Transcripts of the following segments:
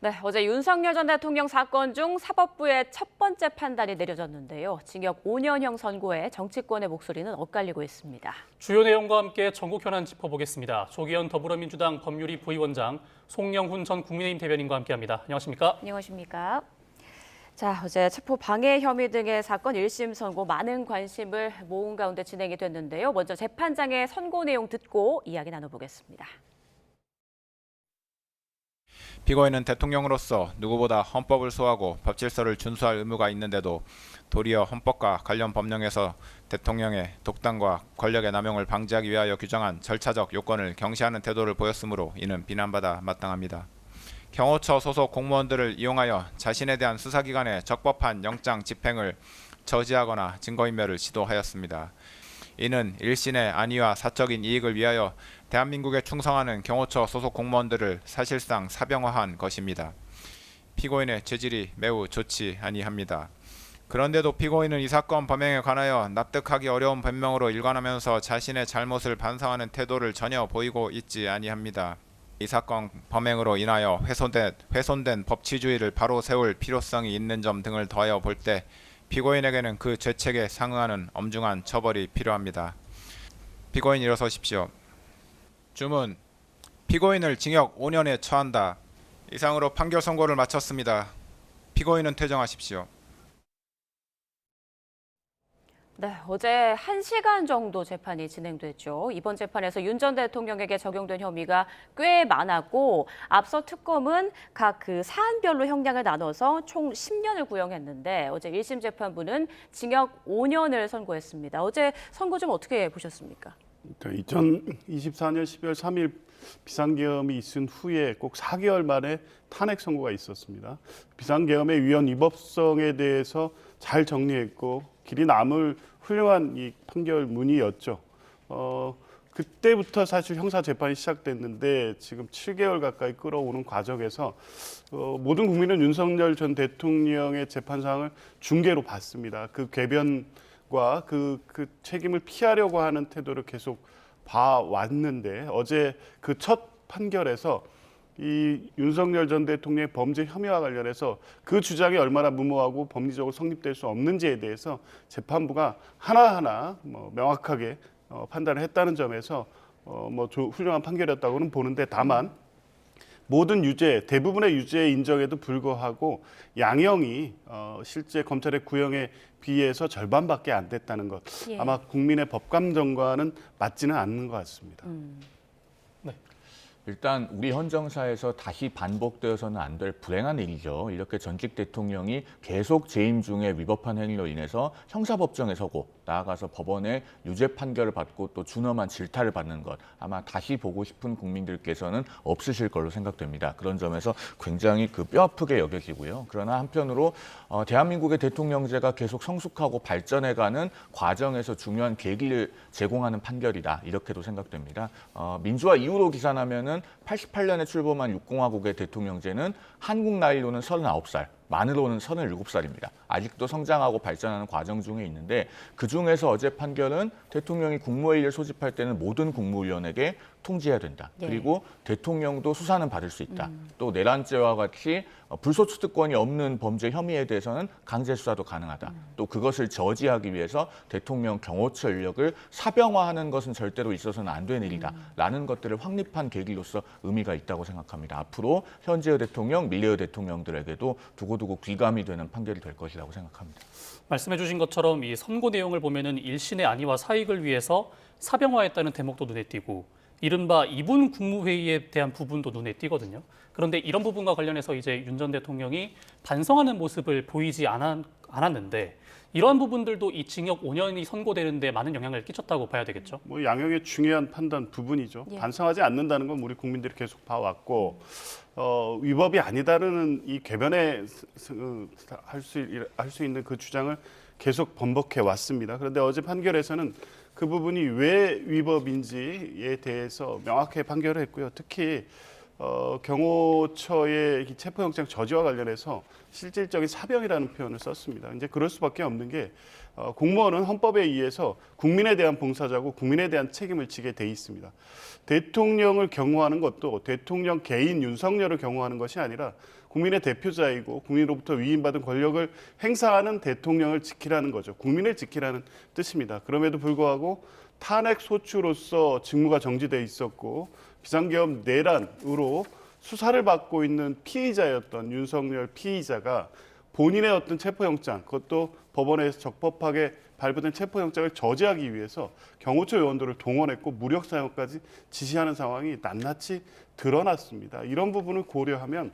네, 어제 윤석열 전 대통령 사건 중 사법부의 첫 번째 판단이 내려졌는데요. 징역 5년형 선고에 정치권의 목소리는 엇갈리고 있습니다. 주요 내용과 함께 전국 현안 짚어보겠습니다. 조기현 더불어민주당 법률위 부위원장, 송영훈 전 국민의힘 대변인과 함께합니다. 안녕하십니까? 안녕하십니까? 자, 어제 체포 방해 혐의 등의 사건 1심 선고 많은 관심을 모은 가운데 진행이 됐는데요. 먼저 재판장의 선고 내용 듣고 이야기 나눠보겠습니다. 피고인은 대통령으로서 누구보다 헌법을 소화하고 법 질서를 준수할 의무가 있는데도 도리어 헌법과 관련 법령에서 대통령의 독단과 권력의 남용을 방지하기 위하여 규정한 절차적 요건을 경시하는 태도를 보였으므로 이는 비난받아 마땅합니다. 경호처 소속 공무원들을 이용하여 자신에 대한 수사기관의 적법한 영장 집행을 저지하거나 증거인멸을 시도하였습니다. 이는 일신의 안위와 사적인 이익을 위하여 대한민국에 충성하는 경호처 소속 공무원들을 사실상 사병화한 것입니다. 피고인의 죄질이 매우 좋지 아니합니다. 그런데도 피고인은 이 사건 범행에 관하여 납득하기 어려운 변명으로 일관하면서 자신의 잘못을 반성하는 태도를 전혀 보이고 있지 아니합니다. 이 사건 범행으로 인하여 훼손된 법치주의를 바로 세울 필요성이 있는 점 등을 더하여 볼 때 피고인에게는 그 죄책에 상응하는 엄중한 처벌이 필요합니다. 피고인 일어서십시오. 주문. 피고인을 징역 5년에 처한다. 이상으로 판결 선고를 마쳤습니다. 피고인은 퇴정하십시오. 네, 어제 1시간 정도 재판이 진행됐죠. 이번 재판에서 윤 전 대통령에게 적용된 혐의가 꽤 많았고 앞서 특검은 각 그 사안별로 형량을 나눠서 총 10년을 구형했는데 어제 1심 재판부는 징역 5년을 선고했습니다. 어제 선고 좀 어떻게 보셨습니까? 2024년 12월 3일 비상계엄이 있은 후에 꼭 4개월 만에 탄핵 선고가 있었습니다. 비상계엄의 위헌 위법성에 대해서 잘 정리했고 길이 남을 훌륭한 이 판결문이었죠. 그때부터 사실 형사 재판이 시작됐는데 지금 7개월 가까이 끌어오는 과정에서 모든 국민은 윤석열 전 대통령의 재판 상황을 중계로 봤습니다. 그 궤변과 그 책임을 피하려고 하는 태도를 계속 봐왔는데 어제 그 첫 판결에서 이 윤석열 전 대통령의 범죄 혐의와 관련해서 그 주장이 얼마나 무모하고 법리적으로 성립될 수 없는지에 대해서 재판부가 하나하나 명확하게 판단을 했다는 점에서 훌륭한 판결이었다고는 보는데 다만 모든 유죄, 대부분의 유죄 인정에도 불구하고 양형이 실제 검찰의 구형에 비해서 절반밖에 안 됐다는 것. 예. 아마 국민의 법감정과는 맞지는 않는 것 같습니다. 일단 우리 헌정사에서 다시 반복되어서는 안 될 불행한 일이죠. 이렇게 전직 대통령이 계속 재임 중에 위법한 행위로 인해서 형사법정에 서고 나아가서 법원의 유죄 판결을 받고 또 준엄한 질타를 받는 것 아마 다시 보고 싶은 국민들께서는 없으실 걸로 생각됩니다. 그런 점에서 굉장히 뼈아프게 여겨지고요. 그러나 한편으로 대한민국의 대통령제가 계속 성숙하고 발전해가는 과정에서 중요한 계기를 제공하는 판결이다. 이렇게도 생각됩니다. 민주화 이후로 기산하면은 88년에 출범한 육공화국의 대통령제는 한국 나이로는 39살, 만으로는 37살입니다. 아직도 성장하고 발전하는 과정 중에 있는데 그중에서 어제 판결은 대통령이 국무회의를 소집할 때는 모든 국무위원에게 통지해야 된다. 예. 그리고 대통령도 수사는 받을 수 있다. 또 내란죄와 같이 불소추특권이 없는 범죄 혐의에 대해서는 강제 수사도 가능하다. 또 그것을 저지하기 위해서 대통령 경호처 인력을 사병화하는 것은 절대로 있어서는 안 되는 일이다. 라는 것들을 확립한 계기로서 의미가 있다고 생각합니다. 앞으로 현재의 대통령, 미래의 대통령들에게도 두고두고 귀감이 되는 판결이 될 것이라고 생각합니다. 말씀해 주신 것처럼 이 선고 내용을 보면은 일신의 안위와 사익을 위해서 사병화했다는 대목도 눈에 띄고 이른바 이분 국무회의에 대한 부분도 눈에 띄거든요. 그런데 이런 부분과 관련해서 이제 윤 전 대통령이 반성하는 모습을 보이지 않았는데 이러한 부분들도 이 징역 5년이 선고되는데 많은 영향을 끼쳤다고 봐야 되겠죠. 양형의 중요한 판단 부분이죠. 예. 반성하지 않는다는 건 우리 국민들이 계속 봐왔고 위법이 아니다는 이 궤변에 할 수 있는 그 주장을 계속 번복해 왔습니다. 그런데 어제 판결에서는 그 부분이 왜 위법인지에 대해서 명확하게 판결을 했고요. 특히 경호처의 이 체포영장 저지와 관련해서 실질적인 사병이라는 표현을 썼습니다. 이제 그럴 수밖에 없는 게 공무원은 헌법에 의해서 국민에 대한 봉사자고 국민에 대한 책임을 지게 돼 있습니다. 대통령을 경호하는 것도 대통령 개인 윤석열을 경호하는 것이 아니라 국민의 대표자이고 국민으로부터 위임받은 권력을 행사하는 대통령을 지키라는 거죠. 국민을 지키라는 뜻입니다. 그럼에도 불구하고 탄핵 소추로서 직무가 정지돼 있었고 비상계엄 내란으로 수사를 받고 있는 피의자였던 윤석열 피의자가 본인의 어떤 체포영장, 그것도 법원에서 적법하게 발부된 체포영장을 저지하기 위해서 경호처 요원들을 동원했고 무력 사용까지 지시하는 상황이 낱낱이 드러났습니다. 이런 부분을 고려하면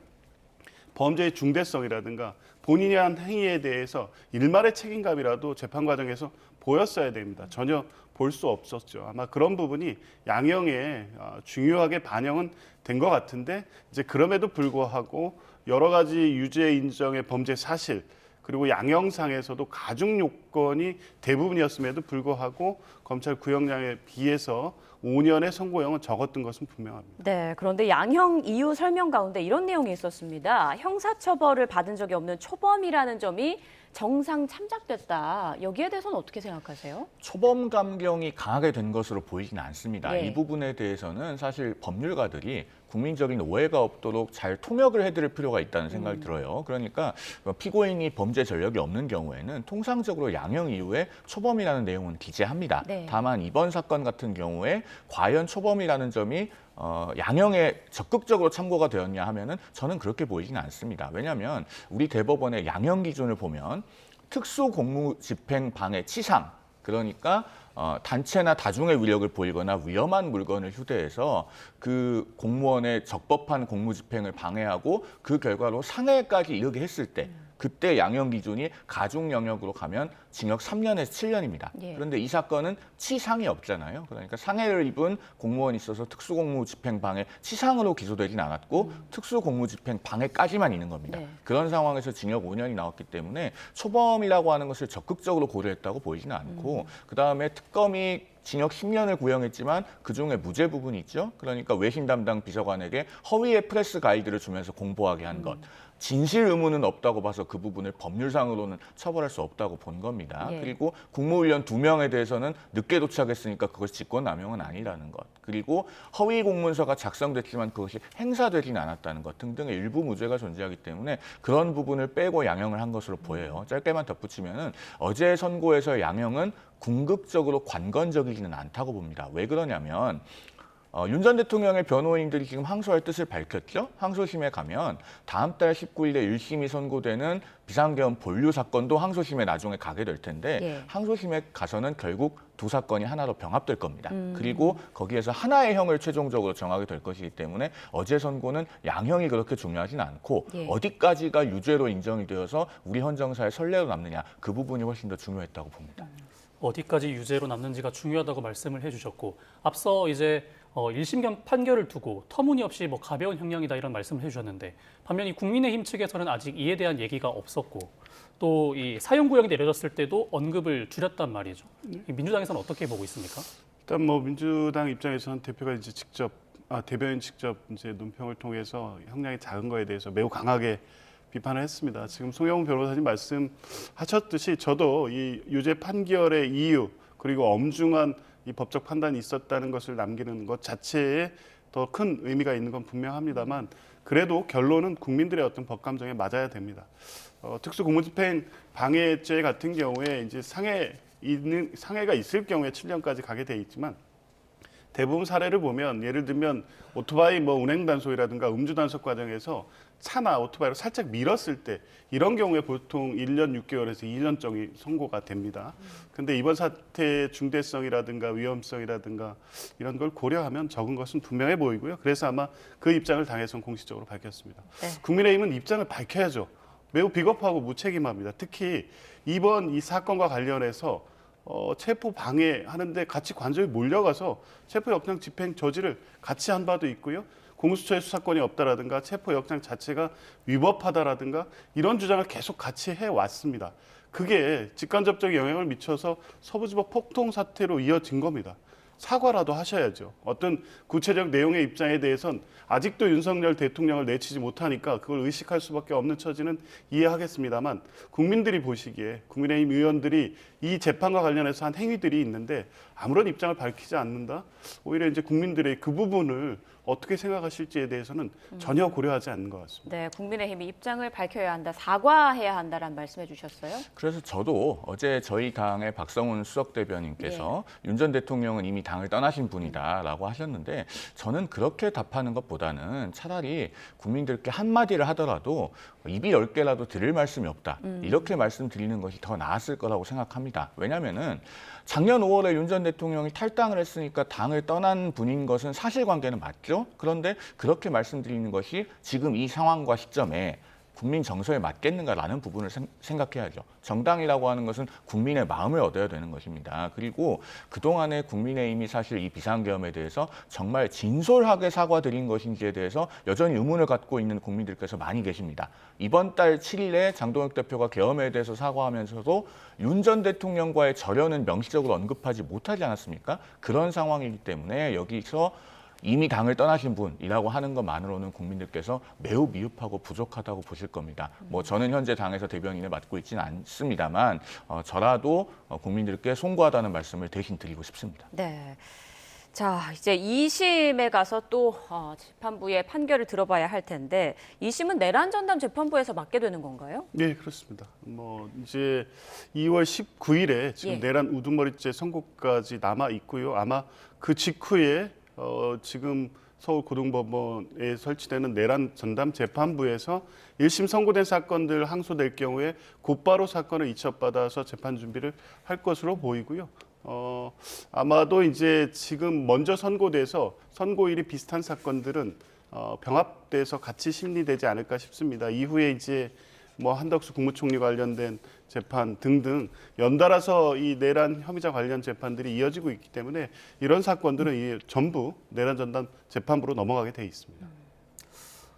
범죄의 중대성이라든가 본인이 한 행위에 대해서 일말의 책임감이라도 재판 과정에서 보였어야 됩니다. 전혀 볼 수 없었죠. 아마 그런 부분이 양형에 중요하게 반영은 된 것 같은데 이제 그럼에도 불구하고 여러 가지 유죄 인정의 범죄 사실 그리고 양형상에서도 가중 요건이 대부분이었음에도 불구하고 검찰 구형량에 비해서 5년의 선고형은 적었던 것은 분명합니다. 네, 그런데 양형 이유 설명 가운데 이런 내용이 있었습니다. 형사처벌을 받은 적이 없는 초범이라는 점이 정상 참작됐다. 여기에 대해서는 어떻게 생각하세요? 초범 감경이 강하게 된 것으로 보이지는 않습니다. 예. 이 부분에 대해서는 사실 법률가들이 국민적인 오해가 없도록 잘 통역을 해드릴 필요가 있다는 생각이 들어요. 그러니까 피고인이 범죄 전력이 없는 경우에는 통상적으로 양형 이후에 초범이라는 내용은 기재합니다. 네. 다만 이번 사건 같은 경우에 과연 초범이라는 점이 양형에 적극적으로 참고가 되었냐 하면은 저는 그렇게 보이지는 않습니다. 왜냐하면 우리 대법원의 양형 기준을 보면 특수공무집행 방해 치상, 그러니까 단체나 다중의 위력을 보이거나 위험한 물건을 휴대해서 그 공무원의 적법한 공무집행을 방해하고 그 결과로 상해까지 이르게 했을 때 그때 양형 기준이 가중 영역으로 가면 징역 3년에서 7년입니다. 예. 그런데 이 사건은 치상이 없잖아요. 그러니까 상해를 입은 공무원이 있어서 특수공무집행 방해 치상으로 기소되진 않았고 특수공무집행 방해까지만 있는 겁니다. 네. 그런 상황에서 징역 5년이 나왔기 때문에 초범이라고 하는 것을 적극적으로 고려했다고 보이지는 않고 그다음에 특검이 징역 10년을 구형했지만 그중에 무죄 부분이 있죠. 그러니까 외신 담당 비서관에게 허위의 프레스 가이드를 주면서 공보하게 한 것. 진실 의무는 없다고 봐서 그 부분을 법률상으로는 처벌할 수 없다고 본 겁니다. 예. 그리고 국무위원 2명에 대해서는 늦게 도착했으니까 그것이 직권남용은 아니라는 것. 그리고 허위 공문서가 작성됐지만 그것이 행사되진 않았다는 것 등등의 일부 무죄가 존재하기 때문에 그런 부분을 빼고 양형을 한 것으로 보여요. 짧게만 덧붙이면은 어제 선고에서 양형은 궁극적으로 관건적이지는 않다고 봅니다. 왜 그러냐면 윤 전 대통령의 변호인들이 지금 항소할 뜻을 밝혔죠. 항소심에 가면 다음 달 19일에 1심이 선고되는 비상계엄 본류 사건도 항소심에 나중에 가게 될 텐데 예. 항소심에 가서는 결국 두 사건이 하나로 병합될 겁니다. 그리고 거기에서 하나의 형을 최종적으로 정하게 될 것이기 때문에 어제 선고는 양형이 그렇게 중요하진 않고 예. 어디까지가 유죄로 인정이 되어서 우리 헌정사의 선례로 남느냐 그 부분이 훨씬 더 중요했다고 봅니다. 어디까지 유죄로 남는지가 중요하다고 말씀을 해주셨고 앞서 이제 1심 판결을 두고 터무니없이 뭐 가벼운 형량이다 이런 말씀을 해주셨는데 반면 이 국민의힘 측에서는 아직 이에 대한 얘기가 없었고 또 이 사형구형이 내려졌을 때도 언급을 줄였단 말이죠. 이 민주당에서는 어떻게 보고 있습니까? 일단 뭐 민주당 입장에서는 대표가 이제 대변인 직접 이제 논평을 통해서 형량이 작은 거에 대해서 매우 강하게 비판을 했습니다. 지금 송영훈 변호사님 말씀하셨듯이 저도 이 유죄 판결의 이유 그리고 엄중한 이 법적 판단이 있었다는 것을 남기는 것 자체에 더 큰 의미가 있는 건 분명합니다만 그래도 결론은 국민들의 어떤 법 감정에 맞아야 됩니다. 특수공무집행 방해죄 같은 경우에 이제 상해가 있을 경우에 7년까지 가게 돼 있지만 대부분 사례를 보면 예를 들면 오토바이 운행 단속이라든가 음주 단속 과정에서 차나 오토바이로 살짝 밀었을 때 이런 경우에 보통 1년 6개월에서 2년정이 선고가 됩니다. 근데 이번 사태의 중대성이라든가 위험성이라든가 이런 걸 고려하면 적은 것은 분명해 보이고요. 그래서 아마 그 입장을 당에서는 공식적으로 밝혔습니다. 네. 국민의힘은 입장을 밝혀야죠. 매우 비겁하고 무책임합니다. 특히 이번 이 사건과 관련해서 체포 방해하는데 같이 관저에 몰려가서 체포영장 집행 저지를 같이 한 바도 있고요. 공수처의 수사권이 없다라든가 체포영장 자체가 위법하다라든가 이런 주장을 계속 같이 해왔습니다. 그게 직간접적 영향을 미쳐서 서부지법 폭동 사태로 이어진 겁니다. 사과라도 하셔야죠. 어떤 구체적 내용의 입장에 대해선 아직도 윤석열 대통령을 내치지 못하니까 그걸 의식할 수밖에 없는 처지는 이해하겠습니다만, 국민들이 보시기에 국민의힘 의원들이 이 재판과 관련해서 한 행위들이 있는데 아무런 입장을 밝히지 않는다? 오히려 이제 국민들의 그 부분을 어떻게 생각하실지에 대해서는 전혀 고려하지 않는 것 같습니다. 네, 국민의힘이 입장을 밝혀야 한다, 사과해야 한다라는 말씀해 주셨어요. 그래서 저도 어제 저희 당의 박성훈 수석 대변인께서 윤 전 대통령은 이미 당을 떠나신 분이다라고 하셨는데, 저는 그렇게 답하는 것보다는 차라리 국민들께 한마디를 하더라도 입이 10개라도 드릴 말씀이 없다, 이렇게 말씀드리는 것이 더 나았을 거라고 생각합니다. 왜냐하면은 작년 5월에 윤 전 대통령이 탈당을 했으니까 당을 떠난 분인 것은 사실관계는 맞죠. 그런데 그렇게 말씀드리는 것이 지금 이 상황과 시점에 국민 정서에 맞겠는가라는 부분을 생각해야죠. 정당이라고 하는 것은 국민의 마음을 얻어야 되는 것입니다. 그리고 그동안에 국민의힘이 사실 이 비상계엄에 대해서 정말 진솔하게 사과드린 것인지에 대해서 여전히 의문을 갖고 있는 국민들께서 많이 계십니다. 이번 달 7일에 장동혁 대표가 계엄에 대해서 사과하면서도 윤 전 대통령과의 절연은 명시적으로 언급하지 못하지 않았습니까? 그런 상황이기 때문에 여기서 이미 당을 떠나신 분이라고 하는 것만으로는 국민들께서 매우 미흡하고 부족하다고 보실 겁니다. 뭐 저는 현재 당에서 대변인을 맡고 있지는 않습니다만 저라도 국민들께 송구하다는 말씀을 대신 드리고 싶습니다. 네. 자, 이제 2심에 가서 또 재판부의 판결을 들어봐야 할 텐데, 2심은 내란 전담 재판부에서 맡게 되는 건가요? 네, 그렇습니다. 뭐 이제 2월 19일에 지금 내란 우두머리죄 선고까지 남아 있고요. 아마 그 직후에 지금 서울고등법원에 설치되는 내란 전담 재판부에서 1심 선고된 사건들 항소될 경우에 곧바로 사건을 이첩받아서 재판 준비를 할 것으로 보이고요. 아마도 이제 지금 먼저 선고돼서 선고일이 비슷한 사건들은 병합돼서 같이 심리되지 않을까 싶습니다. 이후에 이제 뭐 한덕수 국무총리 관련된 재판 등등 연달아서 이 내란 혐의자 관련 재판들이 이어지고 있기 때문에 이런 사건들은 전부 내란 전담 재판부로 넘어가게 돼 있습니다.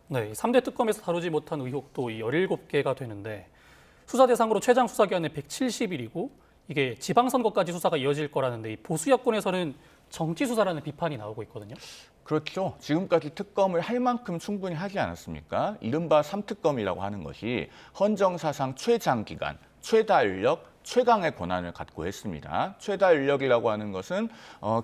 네, 3대 특검에서 다루지 못한 의혹도 17개가 되는데, 수사 대상으로 최장 수사 기한은 170일이고 이게 지방선거까지 수사가 이어질 거라는데, 이 보수 여권에서는 정치 수사라는 비판이 나오고 있거든요. 그렇죠. 지금까지 특검을 할 만큼 충분히 하지 않았습니까? 이른바 3특검이라고 하는 것이 헌정사상 최장기간, 최다인력, 최강의 권한을 갖고 했습니다. 최다인력이라고 하는 것은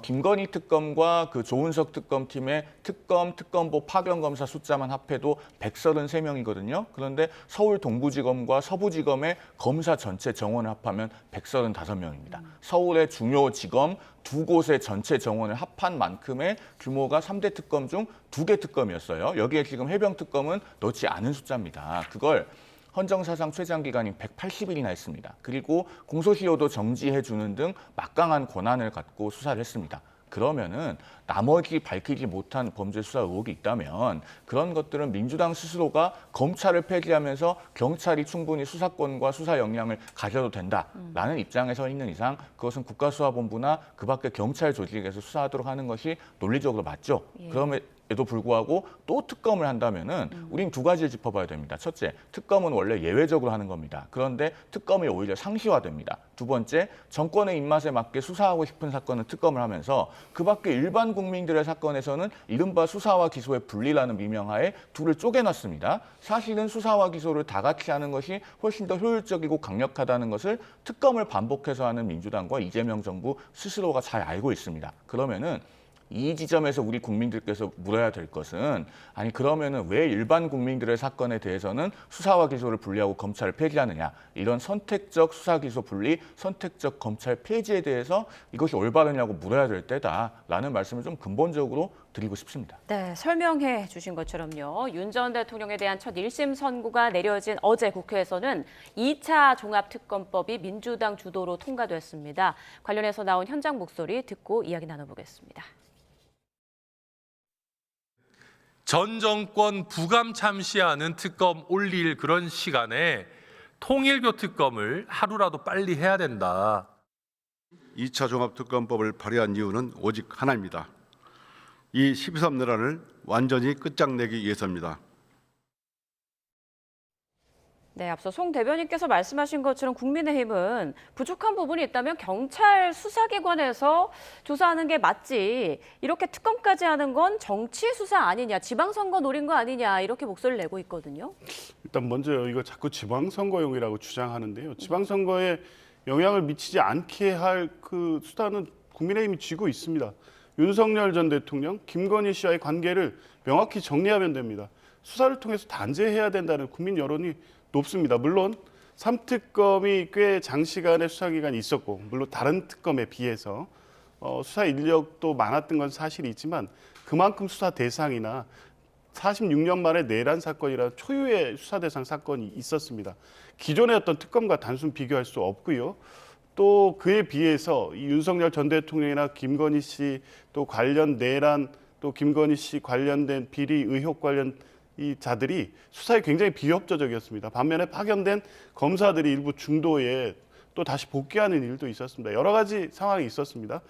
김건희 특검과 그 조은석 특검팀의 특검보 파견검사 숫자만 합해도 133명이거든요. 그런데 서울 동부지검과 서부지검의 검사 전체 정원을 합하면 135명입니다. 서울의 중요 지검 2곳의 전체 정원을 합한 만큼의 규모가 3대 특검 중 2개 특검이었어요. 여기에 지금 해병특검은 넣지 않은 숫자입니다. 그걸 헌정사상 최장기간인 180일이나 했습니다. 그리고 공소시효도 정지해주는 등 막강한 권한을 갖고 수사를 했습니다. 그러면은 나머지 밝히지 못한 범죄 수사 의혹이 있다면 그런 것들은 민주당 스스로가 검찰을 폐지하면서 경찰이 충분히 수사권과 수사 역량을 가져도 된다라는 입장에 서 있는 이상 그것은 국가수사본부나 그 밖의 경찰 조직에서 수사하도록 하는 것이 논리적으로 맞죠. 그럼에도 불구하고 또 특검을 한다면은 우린 두 가지를 짚어봐야 됩니다. 첫째, 특검은 원래 예외적으로 하는 겁니다. 그런데 특검이 오히려 상시화됩니다. 두 번째, 정권의 입맛에 맞게 수사하고 싶은 사건은 특검을 하면서 그 밖에 일반 국민들의 사건에서는 이른바 수사와 기소의 분리라는 미명하에 둘을 쪼개놨습니다. 사실은 수사와 기소를 다 같이 하는 것이 훨씬 더 효율적이고 강력하다는 것을 특검을 반복해서 하는 민주당과 이재명 정부 스스로가 잘 알고 있습니다. 그러면은 이 지점에서 우리 국민들께서 물어야 될 것은, 아니 그러면은 왜 일반 국민들의 사건에 대해서는 수사와 기소를 분리하고 검찰을 폐지하느냐, 이런 선택적 수사 기소 분리, 선택적 검찰 폐지에 대해서 이것이 올바르냐고 물어야 될 때다라는 말씀을 좀 근본적으로 드리고 싶습니다. 네, 설명해 주신 것처럼요. 윤 전 대통령에 대한 첫 1심 선고가 내려진 어제 국회에서는 2차 종합특검법이 민주당 주도로 통과됐습니다. 관련해서 나온 현장 목소리 듣고 이야기 나눠보겠습니다. 전 정권 부감 참시하는 특검 올릴 그런 시간에 통일교 특검을 하루라도 빨리 해야 된다. 2차 종합특검법을 발의한 이유는 오직 하나입니다. 이 12.3 내란을 완전히 끝장내기 위해서입니다. 네, 앞서 송 대변인께서 말씀하신 것처럼 국민의힘은 부족한 부분이 있다면 경찰 수사기관에서 조사하는 게 맞지 이렇게 특검까지 하는 건 정치 수사 아니냐, 지방선거 노린 거 아니냐 이렇게 목소리를 내고 있거든요. 일단 먼저 이거 자꾸 지방선거용이라고 주장하는데요. 지방선거에 영향을 미치지 않게 할 그 수단은 국민의힘이 쥐고 있습니다. 윤석열 전 대통령, 김건희 씨와의 관계를 명확히 정리하면 됩니다. 수사를 통해서 단죄해야 된다는 국민 여론이 높습니다. 물론 3특검이 꽤 장시간의 수사기간이 있었고 물론 다른 특검에 비해서 수사 인력도 많았던 건 사실이지만 그만큼 수사 대상이나 46년 만에 내란 사건이라 초유의 수사 대상 사건이 있었습니다. 기존의 어떤 특검과 단순 비교할 수 없고요. 또 그에 비해서 이 윤석열 전 대통령이나 김건희 씨 또 관련 내란 또 김건희 씨 관련된 비리 의혹 관련 이 자들이 수사에 굉장히 비협조적이었습니다. 반면에 파견된 검사들이 일부 중도에 또 다시 복귀하는 일도 있었습니다. 여러 가지 상황이 있었습니다.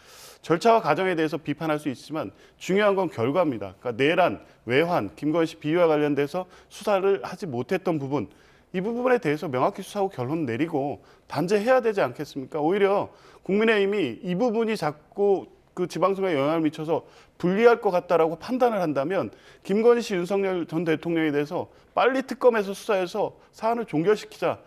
절차와 과정에 대해서 비판할 수 있지만 중요한 건 결과입니다. 그러니까 내란, 외환, 김건희 씨 비위와 관련돼서 수사를 하지 못했던 부분, 이 부분에 대해서 명확히 수사하고 결론 내리고 단죄해야 되지 않겠습니까? 오히려 국민의힘이 이 부분이 자꾸 그 지방선거에 영향을 미쳐서 불리할 것 같다라고 판단을 한다면 김건희 씨, 윤석열 전 대통령에 대해서 빨리 특검에서 수사해서 사안을 종결시키자.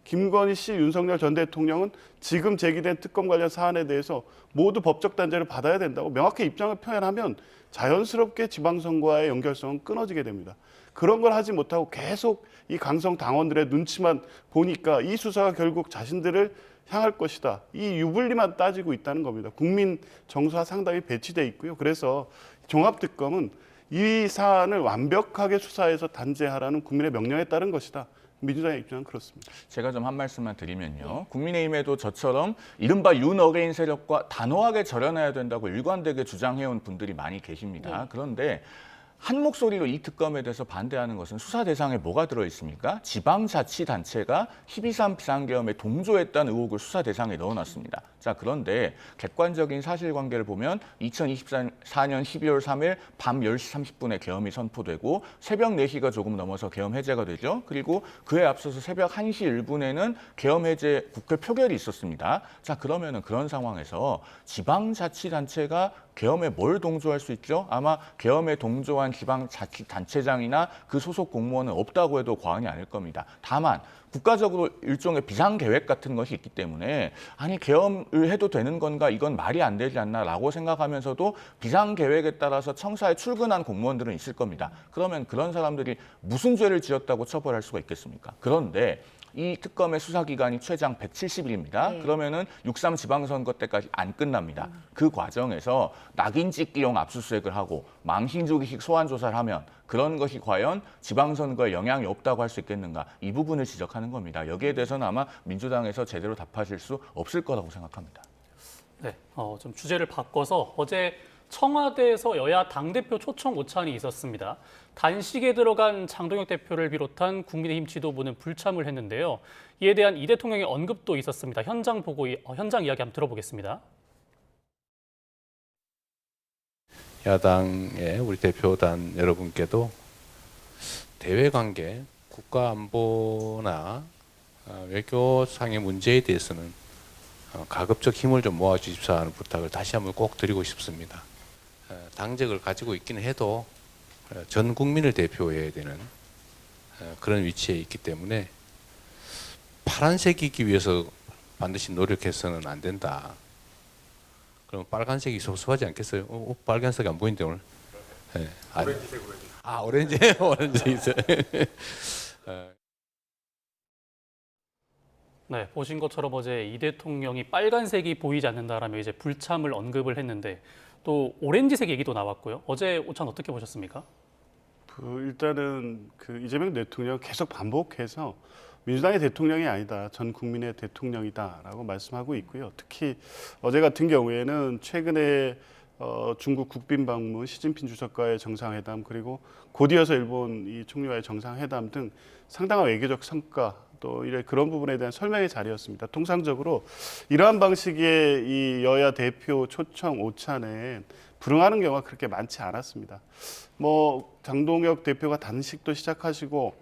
김건희 씨, 윤석열 전 대통령은 지금 제기된 특검 관련 사안에 대해서 모두 법적 단죄를 받아야 된다고 명확히 입장을 표현하면 자연스럽게 지방선거와의 연결성은 끊어지게 됩니다. 그런 걸 하지 못하고 계속 이 강성 당원들의 눈치만 보니까 이 수사가 결국 자신들을 향할 것이다. 이 유불리만 따지고 있다는 겁니다. 국민 정서와 상당히 배치돼 있고요. 그래서 종합특검은 이 사안을 완벽하게 수사해서 단죄하라는 국민의 명령에 따른 것이다. 민주당의 입장은 그렇습니다. 제가 좀 한 말씀만 드리면요. 국민의힘에도 저처럼 이른바 윤어게인 세력과 단호하게 절연해야 된다고 일관되게 주장해온 분들이 많이 계십니다. 그런데 한 목소리로 이 특검에 대해서 반대하는 것은 수사 대상에 뭐가 들어있습니까? 지방자치단체가 12.3 비상계엄에 동조했다는 의혹을 수사 대상에 넣어놨습니다. 자, 그런데 객관적인 사실관계를 보면 2024년 12월 3일 밤 10시 30분에 계엄이 선포되고 새벽 4시가 조금 넘어서 계엄 해제가 되죠. 그리고 그에 앞서서 새벽 1시 1분에는 계엄 해제 국회 표결이 있었습니다. 자, 그러면은 그런 상황에서 지방자치단체가 계엄에 뭘 동조할 수 있죠? 아마 계엄에 동조한 지방자치단체장이나 그 소속 공무원은 없다고 해도 과언이 아닐 겁니다. 다만 국가적으로 일종의 비상계획 같은 것이 있기 때문에 아니 계엄을 해도 되는 건가 이건 말이 안 되지 않나라고 생각하면서도 비상계획에 따라서 청사에 출근한 공무원들은 있을 겁니다. 그러면 그런 사람들이 무슨 죄를 지었다고 처벌할 수가 있겠습니까? 그런데 이 특검의 수사기간이 최장 170일입니다. 네. 그러면은 6.3 지방선거 때까지 안 끝납니다. 그 과정에서 낙인 찍기용 압수수색을 하고 망신주기식 소환 조사를 하면 그런 것이 과연 지방선거에 영향이 없다고 할 수 있겠는가? 이 부분을 지적하는 겁니다. 여기에 대해서는 아마 민주당에서 제대로 답하실 수 없을 거라고 생각합니다. 네, 좀 주제를 바꿔서 어제 청와대에서 여야 당대표 초청 오찬이 있었습니다. 단식에 들어간 장동혁 대표를 비롯한 국민의힘 지도부는 불참을 했는데요. 이에 대한 이 대통령의 언급도 있었습니다. 현장 이야기 한번 들어보겠습니다. 야당의 우리 대표단 여러분께도 대외 관계, 국가 안보나 외교상의 문제에 대해서는 가급적 힘을 좀 모아주십사 하는 부탁을 다시 한번 꼭 드리고 싶습니다. 당적을 가지고 있기는 해도 전 국민을 대표해야 되는 그런 위치에 있기 때문에 파란색이기 위해서 반드시 노력해서는 안 된다. 그럼 빨간색이 섭섭하지 않겠어요? 빨간색이 안 보이는데 오늘. 네. 오렌지색. 아, 오렌지. 오렌지색. 네, 보신 것처럼 어제 이 대통령이 빨간색이 보이지 않는다라며 이제 불참을 언급을 했는데 또 오렌지색 얘기도 나왔고요. 어제 오찬 어떻게 보셨습니까? 일단은 이재명 대통령 계속 반복해서 민주당의 대통령이 아니다, 전 국민의 대통령이다라고 말씀하고 있고요. 특히 어제 같은 경우에는 최근에 중국 국빈 방문, 시진핑 주석과의 정상회담, 그리고 곧이어서 일본 이 총리와의 정상회담 등 상당한 외교적 성과, 또 그런 부분에 대한 설명의 자리였습니다. 통상적으로 이러한 방식의 이 여야 대표 초청 오찬에 불응하는 경우가 그렇게 많지 않았습니다. 장동혁 대표가 단식도 시작하시고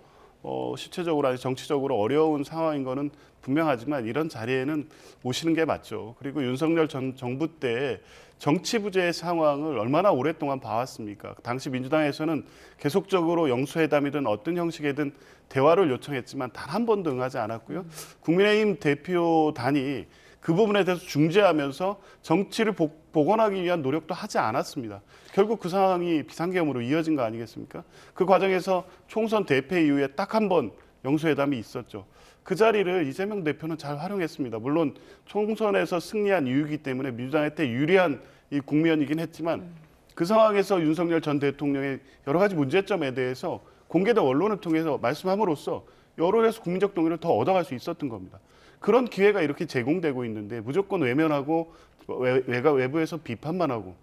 실체적으로 아니 정치적으로 어려운 상황인 거는 분명하지만 이런 자리에는 오시는 게 맞죠. 그리고 윤석열 전 정부 때 정치 부재의 상황을 얼마나 오랫동안 봐왔습니까? 당시 민주당에서는 계속적으로 영수회담이든 어떤 형식이든 대화를 요청했지만 단 한 번도 응하지 않았고요. 국민의힘 대표단이 그 부분에 대해서 중재하면서 정치를 복원하기 위한 노력도 하지 않았습니다. 결국 그 상황이 비상계엄으로 이어진 거 아니겠습니까? 그 과정에서 총선 대패 이후에 딱 한 번 영수회담이 있었죠. 그 자리를 이재명 대표는 잘 활용했습니다. 물론 총선에서 승리한 이유이기 때문에 민주당한테 유리한 이 국면이긴 했지만 그 상황에서 윤석열 전 대통령의 여러 가지 문제점에 대해서 공개된 언론을 통해서 말씀함으로써 여론에서 국민적 동의를 더 얻어갈 수 있었던 겁니다. 그런 기회가 이렇게 제공되고 있는데 무조건 외면하고 외부에서 비판만 하고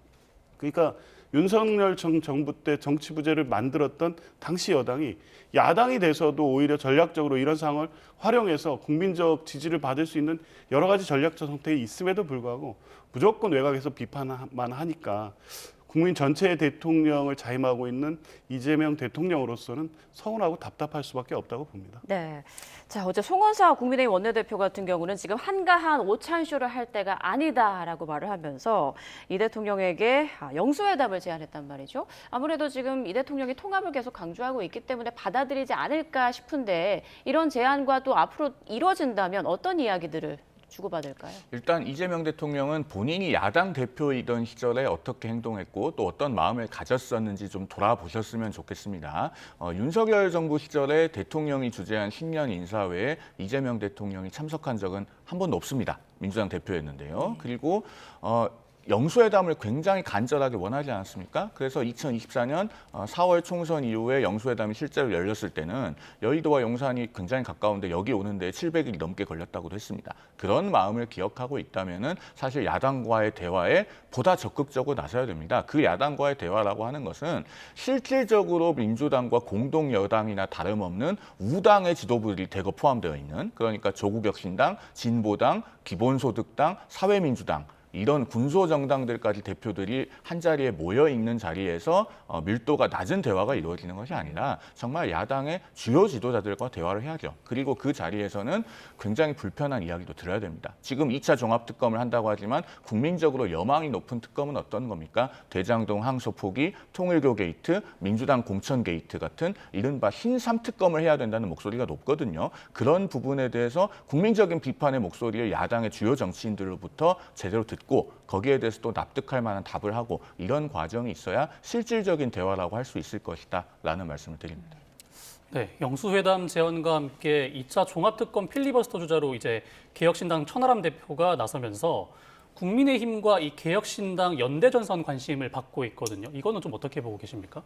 그러니까 윤석열 정부 때 정치 부재를 만들었던 당시 여당이 야당이 돼서도 오히려 전략적으로 이런 상황을 활용해서 국민적 지지를 받을 수 있는 여러 가지 전략적 선택이 있음에도 불구하고 무조건 외곽에서 비판만 하니까 국민 전체의 대통령을 자임하고 있는 이재명 대통령으로서는 서운하고 답답할 수밖에 없다고 봅니다. 네. 자, 어제 송원사 국민의힘 원내대표 같은 경우는 지금 한가한 오찬쇼를 할 때가 아니다라고 말을 하면서 이 대통령에게 영수회담을 제안했단 말이죠. 아무래도 지금 이 대통령이 통합을 계속 강조하고 있기 때문에 받아들이지 않을까 싶은데 이런 제안과 또 앞으로 이루어진다면 어떤 이야기들을 주고받을까요? 일단 이재명 대통령은 본인이 야당 대표이던 시절에 어떻게 행동했고 또 어떤 마음을 가졌었는지 좀 돌아보셨으면 좋겠습니다. 윤석열 정부 시절에 대통령이 주재한 신년 인사회에 이재명 대통령이 참석한 적은 한 번도 없습니다. 민주당 대표였는데요. 그리고 영수회담을 굉장히 간절하게 원하지 않았습니까? 그래서 2024년 4월 총선 이후에 영수회담이 실제로 열렸을 때는 여의도와 용산이 굉장히 가까운데 여기 오는데 700일이 넘게 걸렸다고도 했습니다. 그런 마음을 기억하고 있다면은 사실 야당과의 대화에 보다 적극적으로 나서야 됩니다. 그 야당과의 대화라고 하는 것은 실질적으로 민주당과 공동 여당이나 다름없는 우당의 지도부들이 대거 포함되어 있는 그러니까 조국혁신당, 진보당, 기본소득당, 사회민주당 이런 군소정당들까지 대표들이 한자리에 모여있는 자리에서 밀도가 낮은 대화가 이루어지는 것이 아니라 정말 야당의 주요 지도자들과 대화를 해야죠. 그리고 그 자리에서는 굉장히 불편한 이야기도 들어야 됩니다. 지금 2차 종합특검을 한다고 하지만 국민적으로 여망이 높은 특검은 어떤 겁니까? 대장동 항소 포기, 통일교 게이트, 민주당 공천 게이트 같은 이른바 흰삼 특검을 해야 된다는 목소리가 높거든요. 그런 부분에 대해서 국민적인 비판의 목소리를 야당의 주요 정치인들로부터 제대로 듣고 거기에 대해서 또 납득할 만한 답을 하고 이런 과정이 있어야 실질적인 대화라고 할 수 있을 것이다 라는 말씀을 드립니다. 네, 영수회담 제안과 함께 2차 종합특검 필리버스터 주자로 이제 개혁신당 천하람 대표가 나서면서 국민의힘과 이 개혁신당 연대전선 관심을 받고 있거든요. 이거는 좀 어떻게 보고 계십니까?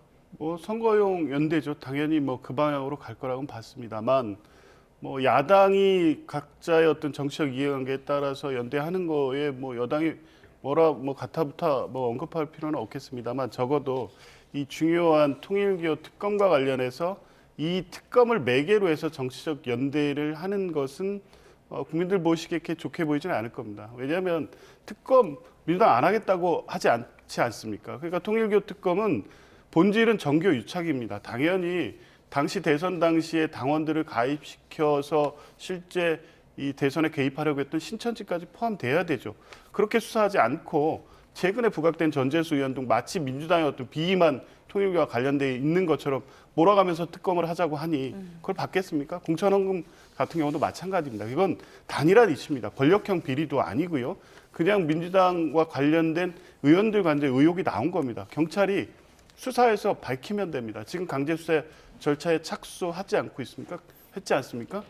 선거용 연대죠. 당연히 그 방향으로 갈 거라고는 봤습니다만 야당이 각자의 어떤 정치적 이해관계에 따라서 연대하는 거에 여당이 뭐라 가타부타 언급할 필요는 없겠습니다만 적어도 이 중요한 통일교 특검과 관련해서 이 특검을 매개로 해서 정치적 연대를 하는 것은 국민들 보시기에 이렇게 좋게 보이지는 않을 겁니다. 왜냐하면 특검 민주당 안 하겠다고 하지 않지 않습니까? 그러니까 통일교 특검은 본질은 정교 유착입니다. 당연히 당시 대선 당시에 당원들을 가입시켜서 실제 이 대선에 개입하려고 했던 신천지까지 포함돼야 되죠. 그렇게 수사하지 않고 최근에 부각된 전재수 의원 등 마치 민주당의 어떤 비임한 통일교와 관련돼 있는 것처럼 몰아가면서 특검을 하자고 하니 그걸 받겠습니까? 공천헌금 같은 경우도 마찬가지입니다. 이건 단일한 이슈입니다. 권력형 비리도 아니고요. 그냥 민주당과 관련된 의원들 간의 의혹이 나온 겁니다. 경찰이 수사해서 밝히면 됩니다. 지금 강제수사 절차에 착수하지 않고 있습니까? 했지 않습니까?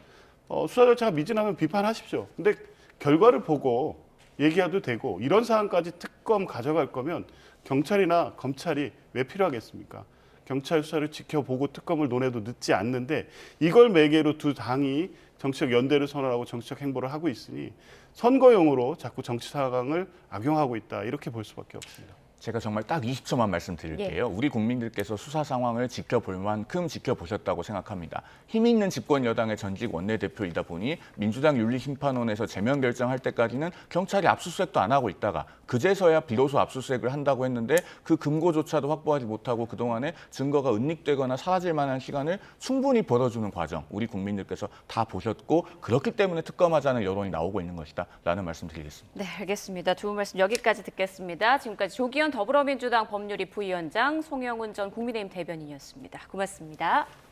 수사 절차가 미진하면 비판하십시오. 근데 결과를 보고 얘기해도 되고 이런 사안까지 특검 가져갈 거면 경찰이나 검찰이 왜 필요하겠습니까? 경찰 수사를 지켜보고 특검을 논해도 늦지 않는데 이걸 매개로 두 당이 정치적 연대를 선언하고 정치적 행보를 하고 있으니 선거용으로 자꾸 정치 상황을 악용하고 있다 이렇게 볼 수밖에 없습니다. 제가 정말 딱 20초만 말씀드릴게요. 우리 국민들께서 수사 상황을 지켜볼 만큼 지켜보셨다고 생각합니다. 힘 있는 집권 여당의 전직 원내대표이다 보니 민주당 윤리심판원에서 제명 결정할 때까지는 경찰이 압수수색도 안 하고 있다가 그제서야 비로소 압수수색을 한다고 했는데 그 근거조차도 확보하지 못하고 그동안에 증거가 은닉되거나 사라질 만한 시간을 충분히 벌어주는 과정, 우리 국민들께서 다 보셨고 그렇기 때문에 특검하자는 여론이 나오고 있는 것이다라는 말씀드리겠습니다. 네, 알겠습니다. 두 분 말씀 여기까지 듣겠습니다. 지금까지 조기현 더불어민주당 법률위 부위원장, 송영훈 전 국민의힘 대변인이었습니다. 고맙습니다.